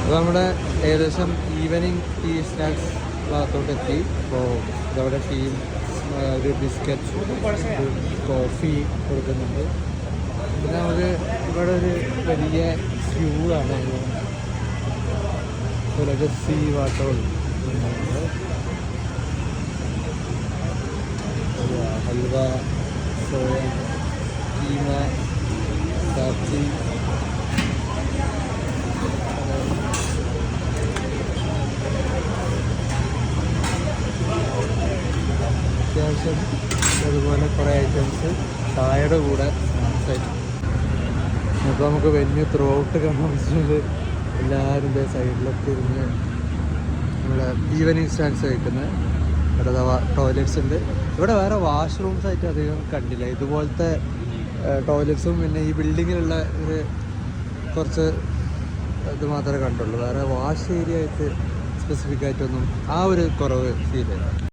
അപ്പോൾ നമ്മുടെ ഏകദേശം ഈവനിങ് ടീ സ്നാക്സ് ഭാഗത്തോട്ട് എത്തി. അപ്പോൾ ഇതവിടെ ടീം ഒരു ബിസ്ക്കറ്റ്, കോഫി കൊടുക്കുന്നുണ്ട്. പിന്നെ നമുക്ക് ഇവിടെ ഒരു വലിയ വ്യൂ ആണ്. ഒരു sea water halwa, soya, keema, Sachi, അത്യാവശ്യം അതുപോലെ കുറേ ഐറ്റംസ് ചായയുടെ കൂടെ സ്നാക്സ് ആയിട്ട്. അപ്പോൾ നമുക്ക് വലിയ ത്രൂ ഔട്ട് കാണാൻ പറ്റുന്നത് എല്ലാവരും സൈഡിലൊക്കെ ഇരുന്ന് നമ്മുടെ ഈവനിങ് സ്നാക്സ് കഴിക്കുന്നത്. ഇവിടെ ടോയ്ലറ്റ്സ് ഉണ്ട്. ഇവിടെ വേറെ വാഷ്റൂംസ് ആയിട്ട് അധികം കണ്ടില്ല. ഇതുപോലത്തെ ടോയ്ലറ്റ്സും പിന്നെ ഈ ബിൽഡിങ്ങിലുള്ള ഒരു കുറച്ച് ഇത് മാത്രമേ കണ്ടുള്ളൂ. വേറെ വാഷ് ഏരിയ ആയിട്ട് സ്പെസിഫിക് ആയിട്ടൊന്നും ആ ഒരു കുറവ് ഫീൽ ചെയ്തു.